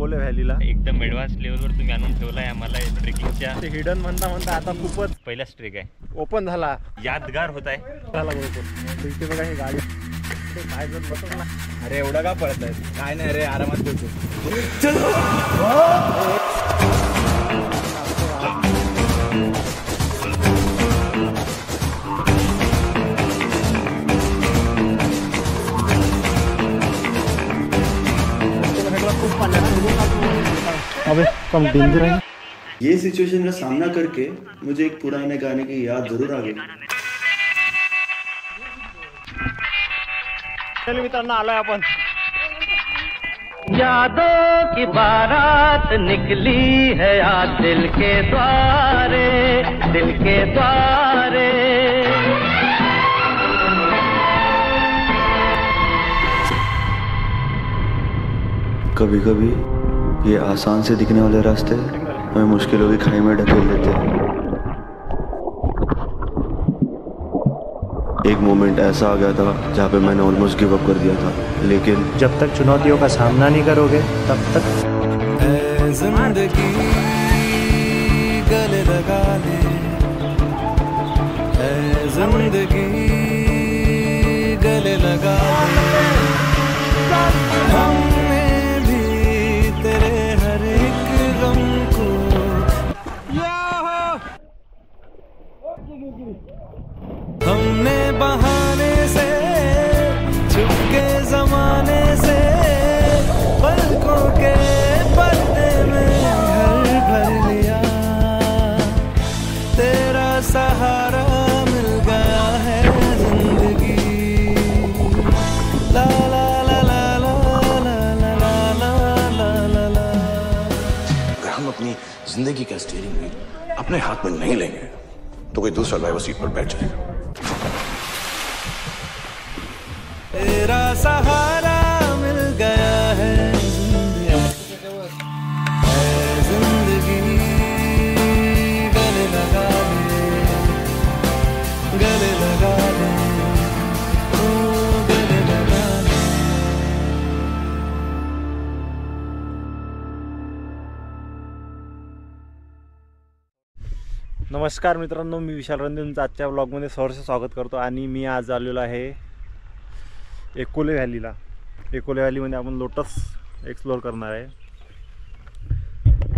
एकोले व्हॅलीला. एकदम ॲडव्हान्स लेवलवर तुम्ही आणून ठेवला आहे आम्हाला ट्रेकिंगच्या. ते हिडन म्हणता म्हणता आता खूपच पहिलाच ट्रेक आहे, ओपन झाला, यादगार होत आहे. झाला बरोबर. इथे बघा ही गाडी काय जण बसत ना. अरे एवढा का पडत आहे? काय नाही रे, आरामात पोहोचू. अबे कम डेंजर है। ये सिचुएशन का सामना करके मुझे एक पुराने गाने की याद जरूर आ गई। चलो मित्रांनो, आलोय आपण. यादों की बारात निकली है आज दिल के द्वारे, दिल के द्वारे. कभी कभी ये आसान से दिखने वाले रास्ते हमें मुश्किलों की खाई में ढकेल देते हैं. एक मोमेंट ऐसा आ गया था जहाँ पे मैंने ऑलमोस्ट गिव अप कर दिया था, लेकिन जब तक चुनौतियों का सामना नहीं करोगे तब तक जिंदगी गले लगा ले, जिंदगी गले लगा ले. हमने भी तेरे हर एक गम को हमने बहाने से छुप के जमाने से पलकों के पर्दे में घर भर लिया. तेरा सहारा मिल गया है जिंदगी. ला ला ला ला ला ला ला ला ला ला. अगर हम अपनी जिंदगी का स्टीयरिंग व्हील अपने हाथ में नहीं लेंगे तो कोई दूसरा ड्राइवर सीट पर बैठ जाएगा. तेरा सहारा मिल गया है जिंदगी गले लगा ले, गले लगा ले, गले लगा ले. नमस्कार मित्रांनो, मी विशाल रंजनचं आजच्या ब्लॉगमध्ये सहर्ष स्वागत करतो. आणि मी आज आलेलो आहे एकोले व्हॅलीला. एकोले व्हॅलीमध्ये आपण लोटस एक्सप्लोअर करणार आहे.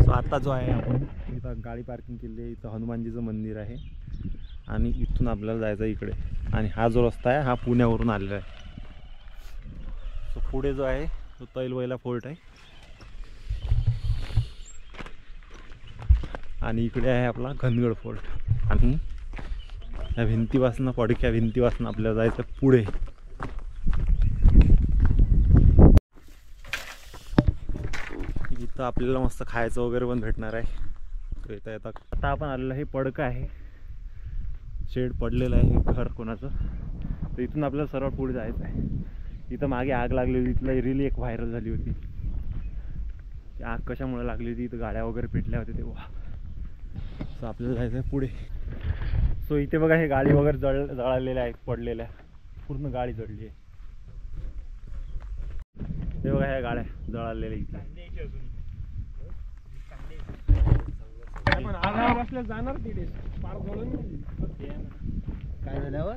सो आता जो आहे आपण इथं गाडी पार्किंग केली आहे. इथं हनुमानजीचं मंदिर आहे आणि इथून आपल्याला जायचं इकडे. आणि हा जो रस्ता आहे हा पुण्यावरून आलेला आहे. सो पुढे जो आहे तो तैलवैला फोर्ट आहे आणि इकडे आहे आपला घनगड फोर्ट. आणि या भिंतीपासून पडक्या भिंतीपासून आपल्याला जायचं पुढे. इथं आपल्याला मस्त खायचं वगैरे पण भेटणार आहे. तर येता येता आता आपण आलेलं हे पडकं आहे, शेड पडलेलं आहे, हे घर कोणाचं. तर इथून आपल्याला सर्वात पुढे जायचं आहे. इथं मागे आग लागलेली, इथला रील एक व्हायरल झाली होती. ती आग कशामुळे लागली होती, इथं गाड्या वगैरे पेटल्या होत्या तेव्हा. सो आपल्याला जायचं आहे पुढे. सो इथे बघा हे गाडी वगैरे जळालेल्या आहेत, पडलेल्या, पूर्ण गाडी जळली आहे. हे बघा ह्या गाड्या जळालेल्या इथे.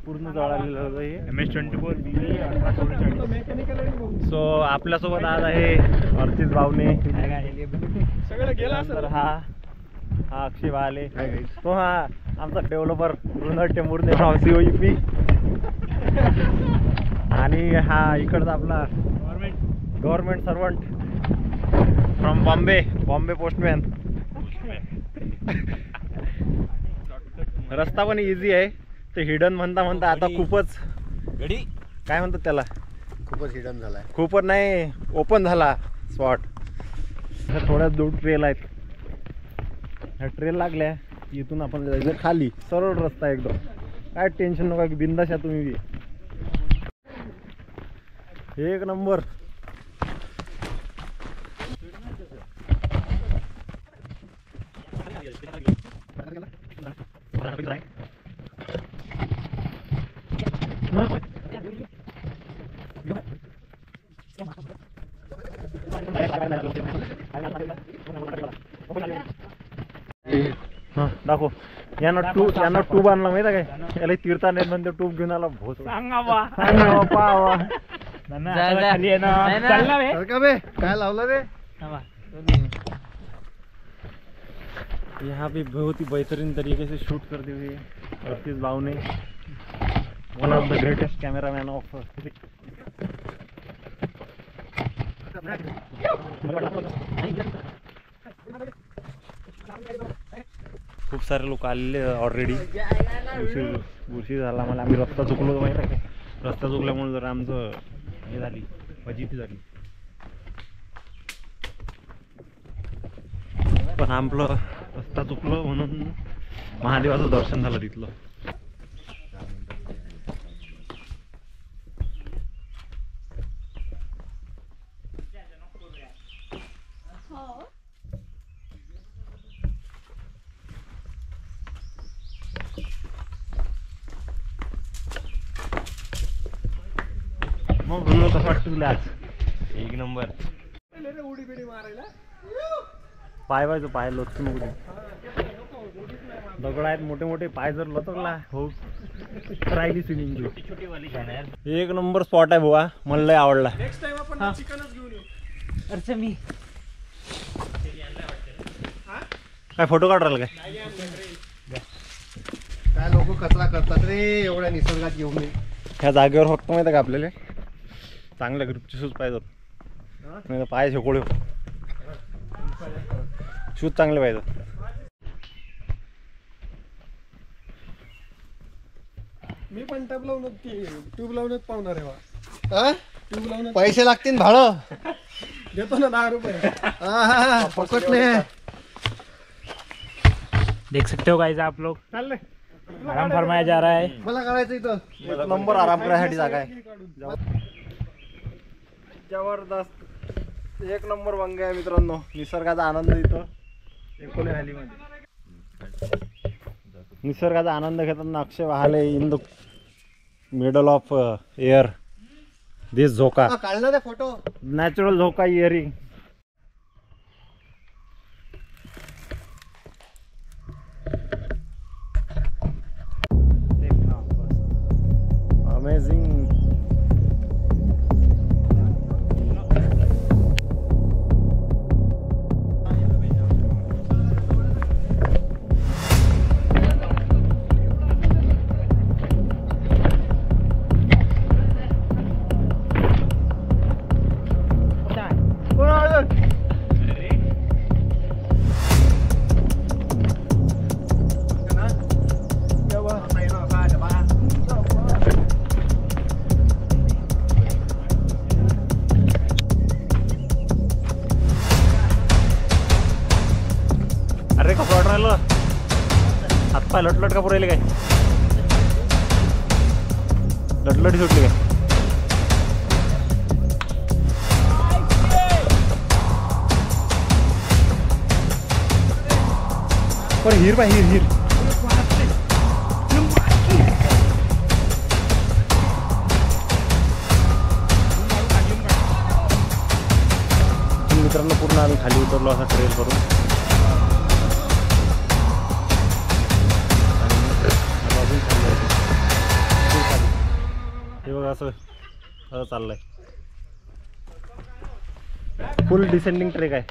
पूर्ण जळालेलं होतं हे. MS-24 सो आपल्यासोबत आज आहे अर्चित भावने, तर हा अक्षय वाले, तो हा आमचा developer Runal Temburne from COEP, आणि हा इकडचा आपला government servant from Bombay postman. रस्ता पण इझी आहे. ते हिडन म्हणता म्हणता आता खूपच गडी काय म्हणतात त्याला, खूपच हिडन झालाय. खूपच नाही, ओपन झाला स्पॉट. थोड्याच दूर ट्रेल आहेत. ह्या ट्रेल लागल्या इथून आपण जायचं खाली. सरळ रस्ता एकदम, काय टेन्शन नका, की बिंदास या तुम्ही. एक नंबर. दाखव. यांना टूब आणला माहिती आहे काय? याला तीर्थाने नंतर टूब घेऊन आला भोस. काय लावलं रे? यहाँ पे बहुत ही बेहतरीन तरीके से शूट करते हुए अर्थिज भाव ने, one of the greatest cameraman of. खूप सारे लोक आलेले ऑलरेडी. उशीर झाला मला. आम्ही रस्ता चुकलो माहिती आहे का? रस्ता चुकल्यामुळे जरा आमचं हे झाली, फजिती झाली. पण आपलं रस्ता चुकलो म्हणून महादेवाचं दर्शन झालं तिथलं. मग म्हणून कसं वाटतं तुला आज? एक नंबर. पाय पाहिजे, पाय लचकू नको ते. दगड आहेत मोठे मोठे, पाय जर लचकला हो राहिली स्विमिंग. छोटी वाली घ्या ना यार. एक नंबर स्पॉट आहे बुवा, मला लय आवडला. मी काय फोटो काढ राहिला काय? काय लोक कचरा करतात रे एवढ्या निसर्गात येऊन. ह्या जागेवर फक्त माहिती आहे का आपल्याला चांगल्या ग्रुपचे शूज पाहिजेत, नाही तर पाय शेकोळे. शूज चांगले पाहिजेत. मी पण ट्यूब लावूनच पावणार आहे. ट्यूब लावून पैसे लागतील भाडं देतो ना 10 रुपये. फकट नाही. देख सकते हो गाइस आप लोग, आराम फरमाया जा रहा है. मला करायचं इथं. एक नंबर आराम करायसाठी जागा आहे. जबरदस्त एक नंबर वांगे आहे मित्रांनो. निसर्गाचा आनंद इथं एकोले व्हॅलीमध्ये. निसर्गाचा आनंद घेताना Akshay Wahle in the middle of air. This झोका, काढला ते फोटो. नॅचरल झोका इयरिंग. अमेझिंग. अरे का फ्रॉड राहिलं, हातपाय लटलट का पुरायले काय? लटलटी सुटली काय? पण हिर पाय, हिर हिर. मित्रांनो पूर्ण आम्ही खाली उतरलो असा ट्रेल करून. हे बघा असं असं चाललंय. फुल डिसेंडिंग ट्रेक आहे.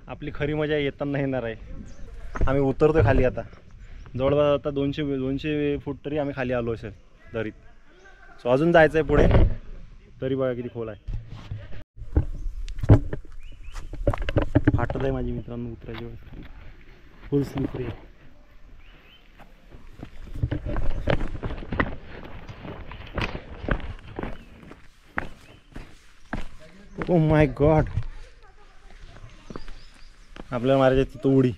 आपली खरी मजा येताना येणार आहे. आम्ही उतरतोय खाली आता. जवळपास आता 200 फूट तरी आम्ही खाली आलो असेल दरीत. सो अजून जायचं आहे पुढे. तरी बघा किती खोल आहे. फाटत आहे माझी मित्रांनो उतरायची वेळेस. फुल स्लिपरी आहे. Oh my God. आपल्याला मारायची तिथं उडी.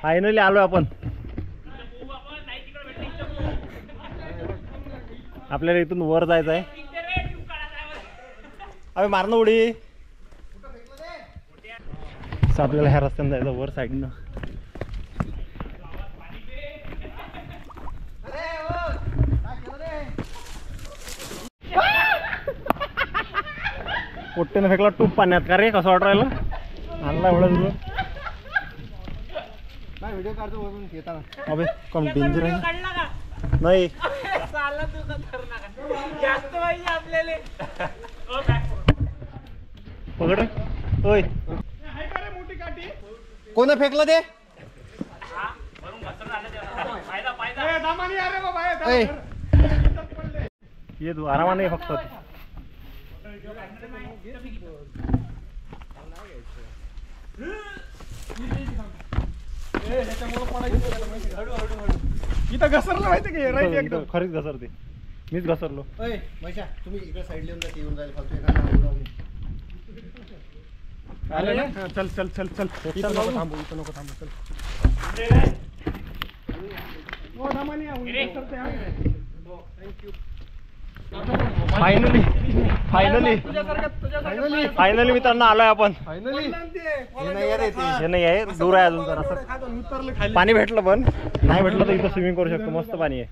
फायनली आलोय आपण. आपल्याला इथून वर जायचं आहे. अबे मारणं उडी. आपल्याला ह्या रस्त्याने जायचं वर साईडनं. पोट्टेनं फेकला टूप पाण्यात. का रे कसं वाटू राहिलं? आणला एवढं तुझं व्हिडिओ काढतो वरून घेताना. अबे कम डेंजर आहे नाही. पकड रे. ओय कोण फेकलं ते? ये तू आरामाने फक्त. इथं घसरलं माहिती का? राईट एकदम खरीच घसरते. मीच घसरलो. मशा तुम्ही इकडे साईडला येऊन येऊन जाईल फालतू एखादा. आले ना? चल चल चल चल. इथं नको थांबू, इथं नको थांबू. चल. फायनली फायनली फायनली मित्रांनो आलोय आपण. फायनली हे नाही आहे, दूर आहे अजून जरा. पाणी भेटलं पण नाही भेटलं तर इथं स्विमिंग करू शकतो. मस्त पाणी आहे.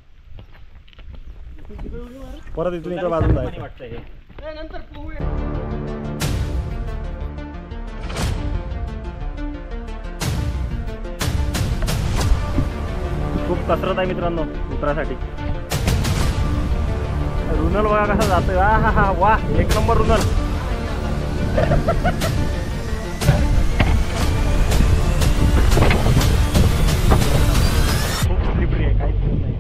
परत इथून इकडे बाजून जायचं वाटतं. हे नंतर खूप कसरत आहे मित्रांनो उतरासाठी. रुनल बघा कसा जातोय. हा हा वा एक नंबर रुनल. खूप स्लिपरी आहे काहीच नाही.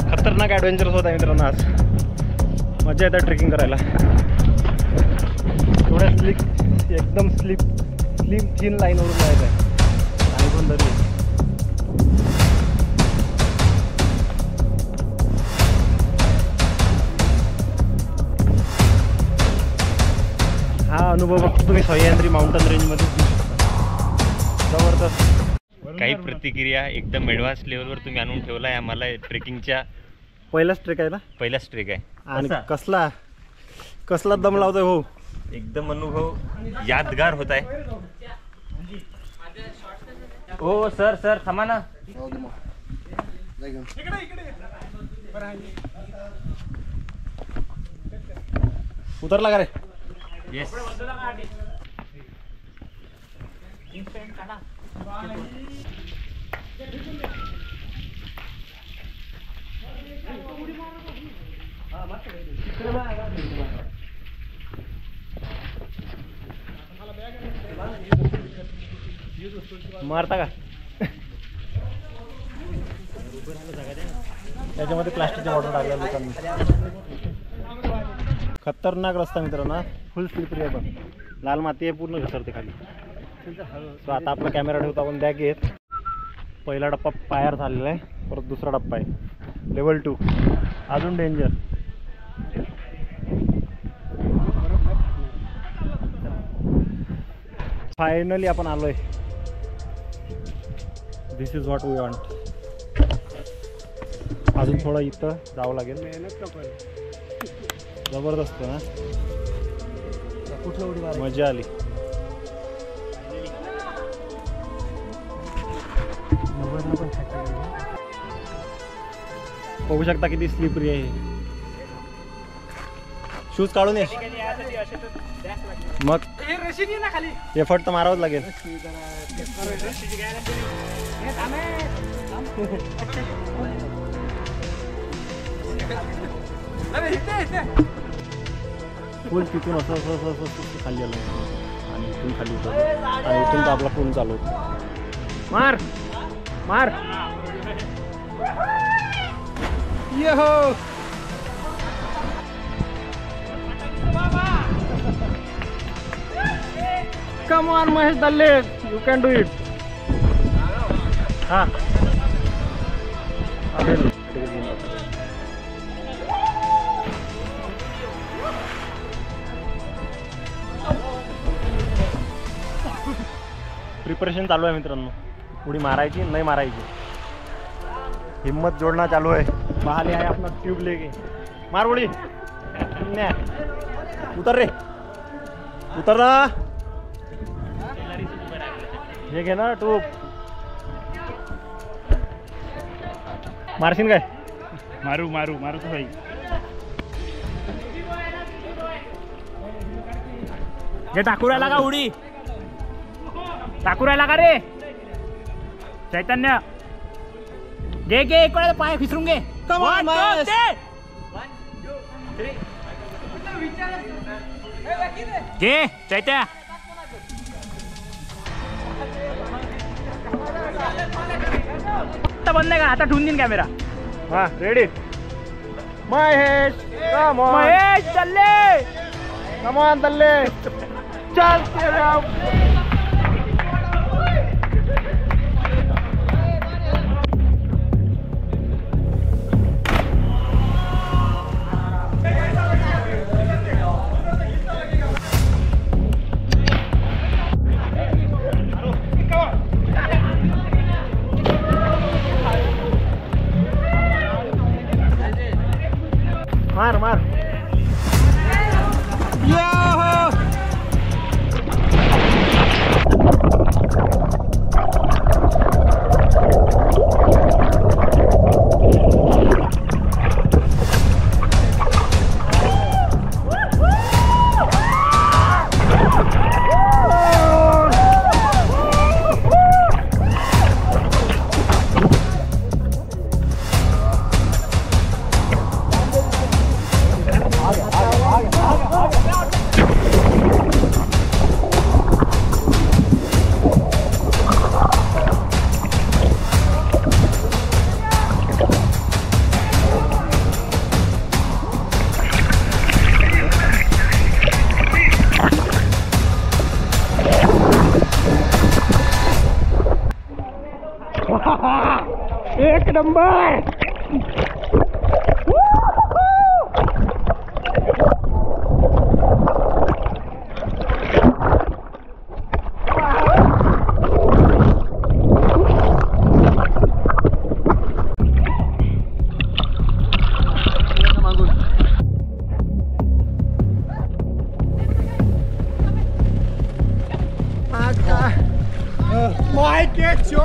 खतरनाक ॲडव्हेंचरस होत आहे मित्रांनो आज. मजा येतात ट्रेकिंग करायला. थोड्या एकदम स्लिम थिन लाईनवरून जायचं आहे. आणि पण तरी हा अनुभव फक्त तुम्ही सह्याद्री माउंटन रेंजमध्ये घेऊ शकता. जबरदस्त. काही प्रतिक्रिया एकदम ॲडव्हान्स लेवलवर तुम्ही आणून ठेवला आहे आम्हाला. ट्रेकिंगच्या पहिलाच ट्रेक आहे ना. पहिलाच ट्रेक आहे आणि कसला दम लावतोय भाऊ. एकदम अनुभव यादगार होत आहे. हो सर सर थांबा ना. उतरला का रे? येस. मारता का? त्याच्यामध्ये प्लास्टिकच्या बॉटल टाकल्या लोकांनी. खतरनाक रस्ता मित्रांनो. फुल स्लिपरी आहे पण लाल माती आहे पूर्ण घसरते खाली. सो आता आपला कॅमेरा ठेवतो आपण बॅग घेत. पहिला टप्पा पायार झालेला आहे. परत दुसरा टप्पा आहे लेवल 2. अजून डेंजर. फायनली आपण आलोय. दिस इज व्हॉट वी वॉन्ट. अजून थोडं इथं जावं लागेल. जबरदस्त ना. मजा आली. बघू शकता किती स्लिपरी आहे. शूज काढून ये मग एफर्ट तर मारावंच लागेल. पूल तिथून असं असं असं असं खाली आलं आणि इथून खाली उतरलो आणि इथून तर आपला पूल चालू होता. मार मार yo come on Mahesh Dalle, you can do it. हा प्रिपरेशन चालू आहे मित्रांनो. उडी मारायची नाही मारायची, हिम्मत जोडना चालू आहे. बहाले आहे अपना ट्यूब लेके. मार उडी. उतर रे, उतर ना. हे घे ना ट्यूब. मारशील काय? मारू मारू मारू तो भाई. हे टाकू राहिला का उडी? टाकू राहिला का रे चैतन्य? घे घे एक वेळा पाय फिसरून घे. घे चैत्या. बंद आहे का? आता ठेवून देईन कॅमेरा. हा ready. Mahesh come on. Mahesh चल्ले. कम ऑन चल्ले. चल तेरा. मार मार. एक नंबर. My get you.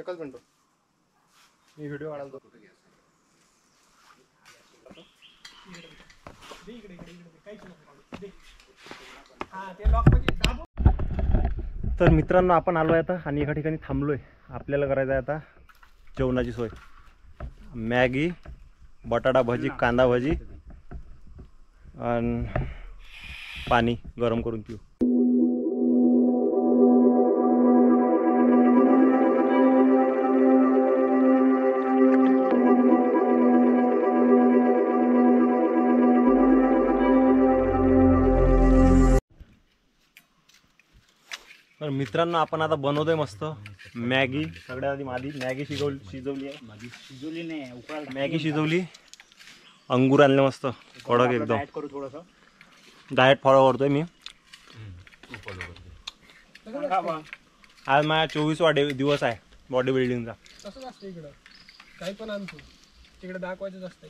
एकच मिनिट. मी व्हिडिओ काढायला तर मित्रांनो आपण आलो आहे आता आणि एका ठिकाणी थांबलोय. आपल्याला करायचं आहे आता जेवणाची सोय. मॅगी, बटाटा भजी, कांदा भजी आणि पाणी गरम करून पिऊ. तर मित्रांनो आपण आता बनवतोय मस्त मॅगी. सगळ्यात आधी मॅगी शिजवली आहे. शिजवली नाही उकळायला मॅगी शिजवली, अंगूर आणले मस्त कडक एकदम. ऍड करू थोडंसं. डाएट फॉलो करतोय मी. सांगा आज माझा 24वा दिवस आहे बॉडी बिल्डिंगचा. तसंच असतं इकडं, काही पण आणतो तिकडे दाखवायचंच असतं.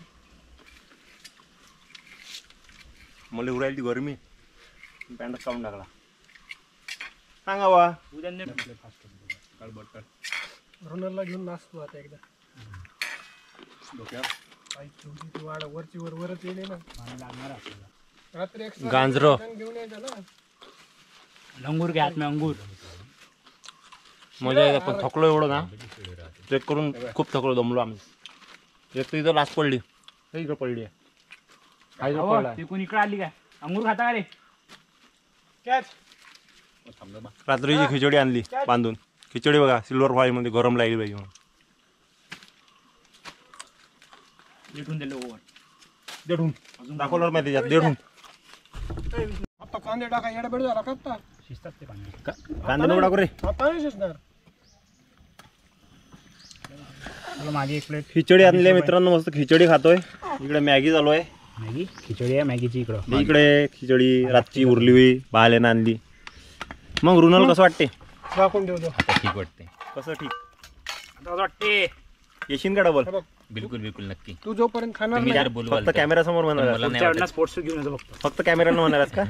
मला उरायला ती गरमी पॅन्ट काढून टाकला. सांगा बा. उद्या नाही टाकलं फास्ट काळबट रोनलला घेऊन नाचतो आता एकदा. डोक्यावर काही छोटी ती वाढ वरची वरच येईल ना. पाणी लागणार आपल्याला. रात्री extra गांजरं. घेऊन यायचं ना. अंगूर घ्या आत में अंगूर. मजा येते पण थकलो एवढं ना. चेक करून खूप थकलो, दमलो आम्ही. एक तर इथं लास्ट पडली, इकडं पडली आहे. ते कोण इकडे आली काय? अंगूर खाता का रे? कॅच. रात्रीची खिचडी आणली बांधून. खिचडी बघा सिल्वर फॉइलमध्ये गरम लागली पाहिजे म्हणून. भेटून दिलं ओव्हन. देठून दाखवलं माहिती त्यात देठून. आता कांदे टाका येडा बेड झाला का आता? शिजतात ते पाणी. कांदा नको टाकू रे. आता नाही शिजणार. मला मागे एक प्लेट खिचडी आणली आहे मित्रांनो, मस्त खिचडी खातोय. इकडे मॅगी चालू आहे. मॅगी खिचडी आहे मॅगीची इकडं. इकडे खिचडी रातची उरली हुई बालेनं आणली. मग रुनल कसं वाटते? दाखवून ठेवतो. ठीक वाटते. कसं ठीक आता वाटते येशील का डबल? बिलकुल बिलकुल नक्की. तू जोपर्यंत खाणार तुम्ही नाही जर बोलवाल फक्त कॅमेरा समोर मला म्हणाला. नाही वाटत. स्पोर्ट्स घेऊन येतो फक्त. फक्त कॅमेऱ्यानं म्हणालास का?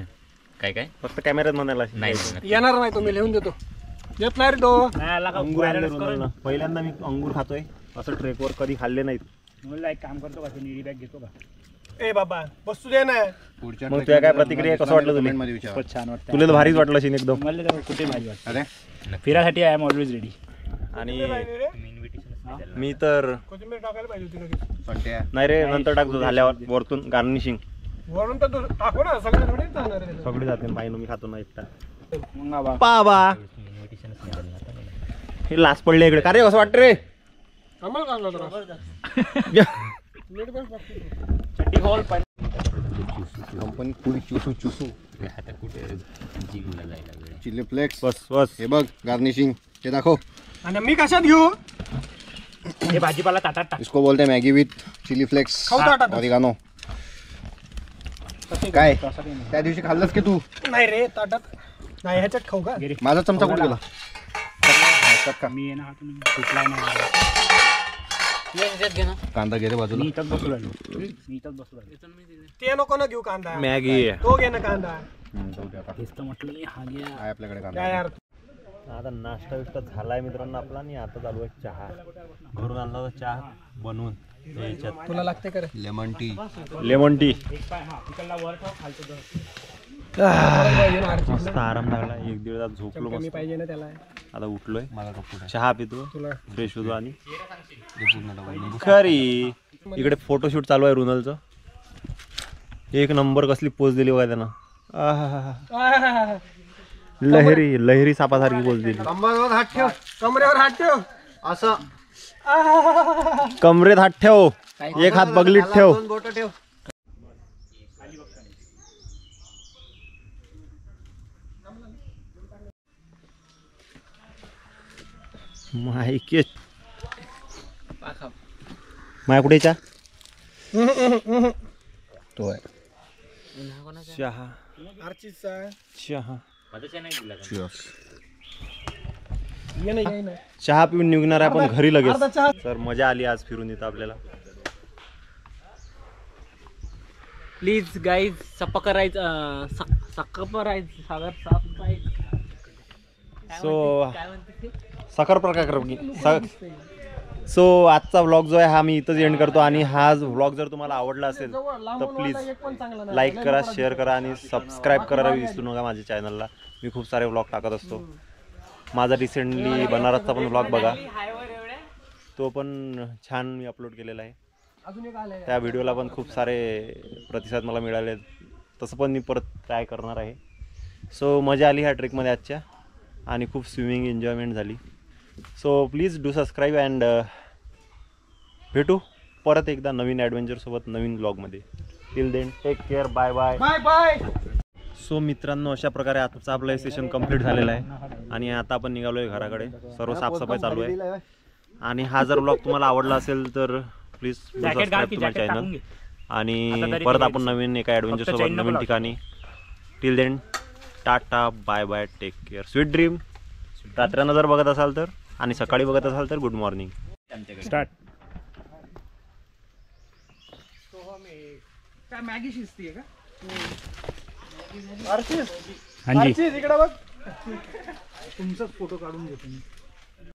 काय काय फक्त कॅमेऱ्यात म्हणाला. नाही नक्की. येणार नाही, तो मी लिहून देतो. येत नाही रे तो. नाही आला का अंगूर आणले व्हायरलच करेल. रुनलनं. पहिल्यांदा मी अंगूर खातोय असं ट्रेकवर, कधी खाल्ले नाहीत. मला एक काम करतो का ते निरी बॅग घेतो का? ए बाबा बसू दे ना. मग तुझ्या काय प्रतिक्रिया, कसं वाटलं तुला? खूपच छान वाटतं. तुला तर भारीच वाटलं असेल एकदम. मला तर कुठे भारी वाटतं. अरे फिरासाठी आय एम ऑलवेज रेडी. आणि मी तर कोथिंबीर टाकायला पाहिजे होती लगेच. नाही रे, नंतर टाकतो झाल्यावर वरतून गार्निशिंग. वरून तर तू टाकू ना, सगळे थोडी जाणार आहे त्याला. सगळे जाते पाहिजे, मी खातो ना एकटा. मग बा बाबा हे लाच पडले इकडे. का रे कसं वाटतं रे? आम्हाला काढला जरा. नीट बस बघतो तू. चड्डी खोल कंपनी पुरी चुसू आता कुठे जिमला जायला वेळ. Chilli flakes. बस बस. हे बघ गार्निशिंग, हे दाखव. आणि मी कशात घेऊ? हे भाजीपाला ताटात टाक. इसको बोलते मॅगी विथ चिली फ्लेक्स खाऊ ताटात. ऑरिगानो. काय त्या दिवशी खाल्लंस की तू? नाही रे ताटात नाही, ह्याच्यात खाऊ का? माझा चमचा कुठे गेला? मी आहे ना हातून तुटला नाही. कांदा घे रे बाजूला. मी इथंच बसू राहिलो. मी इथंच बसू राहिलो. ते नको ना घेऊ कांदा. मॅगी तो घे ना कांदा. तेच तर म्हटलं मी हा घ्या. आहे आपल्याकडे काय कांदा. यार आता नाश्ता बिष्टा झालाय मित्रांनो आपला. आणि आता चालू आहे चहा. घरून आणला होता चहा बनवून याच्यात. तुला लागते का रे? Lemon tea. Lemon tea. एक पाय हा तिकडला वर ठेव, खालचं धर. पाहिजे ना आरची. मस्त आराम लागला. 1-1.5 तास झोपलो कमी मस्त. पाहिजे ना त्याला. आता उठलोय, मला नको. चहा पितो, तुला फ्रेश होतो आणि खरी इकडे फोटोशूट चालू आहे रुनलचं. एक नंबर कसली पोच दिली बघा त्यानं. आहाहाहा. लहरी सापासारखी पोच दिली. कंबरेवर हात ठेव. कमरेवर हात ठेव. असं कमरेत हात ठेव, एक हात बगलीत ठेव. बोट ठेव. माहिती माया कुठे चहा? तो आहे चहा आरचीचा चहा Cheers. ये नाही ना. चहा पिऊन निघणार आहे आपण घरी लगेच. अर्धा चहा. तर मजा आली आज फिरून येतं आपल्याला. प्लीज गाईज करायचं सागर सो साखर प्रकार सो आजचा व्लॉग जो आहे हा मी इथंच एंड करतो आणि हा व्लॉग जर तुम्हाला आवडला असेल तर प्लीज लाईक करा, शेअर करा आणि सबस्क्राईब करायला विसरू नका माझ्या चॅनलला. मी खूप सारे व्लॉग टाकत असतो. माझा रिसेंटली बनारसचा पण व्लॉग बघा, तो पण छान मी अपलोड केलेला आहे. त्या व्हिडिओला पण खूप सारे प्रतिसाद मला मिळाले, तसं पण मी परत ट्राय करणार आहे. सो मजा आली ह्या ट्रेकमध्ये आजच्या आणि खूप स्विमिंग एन्जॉयमेंट झाली. So please do subscribe and भेटू परत एकदा नवीन ॲडव्हेंचरसोबत नवीन ब्लॉगमध्ये. Till then take care, bye bye bye bye. So मित्रांनो, अशा प्रकारे आजचं आपलं सेशन कंप्लीट झालेलं आहे आणि आता आपण निघालो आहे घराकडे. सर्व साफसफाई चालू आहे आणि हा जर ब्लॉग तुम्हाला आवडला असेल तर please subscribe to my channel आणि परत आपण नवीन एका ॲडव्हेंचरसोबत नवीन ठिकाणी. Till then tata, bye bye, take care, sweet dream. रात्र्यानं जर बघत असाल तर आणि सकाळी बघत असाल तर गुड मॉर्निंग. स्टार्ट. काय मॅगी शिजतीये का? हांजी इकडे बघ, तुमचाच फोटो काढून घेतो मी.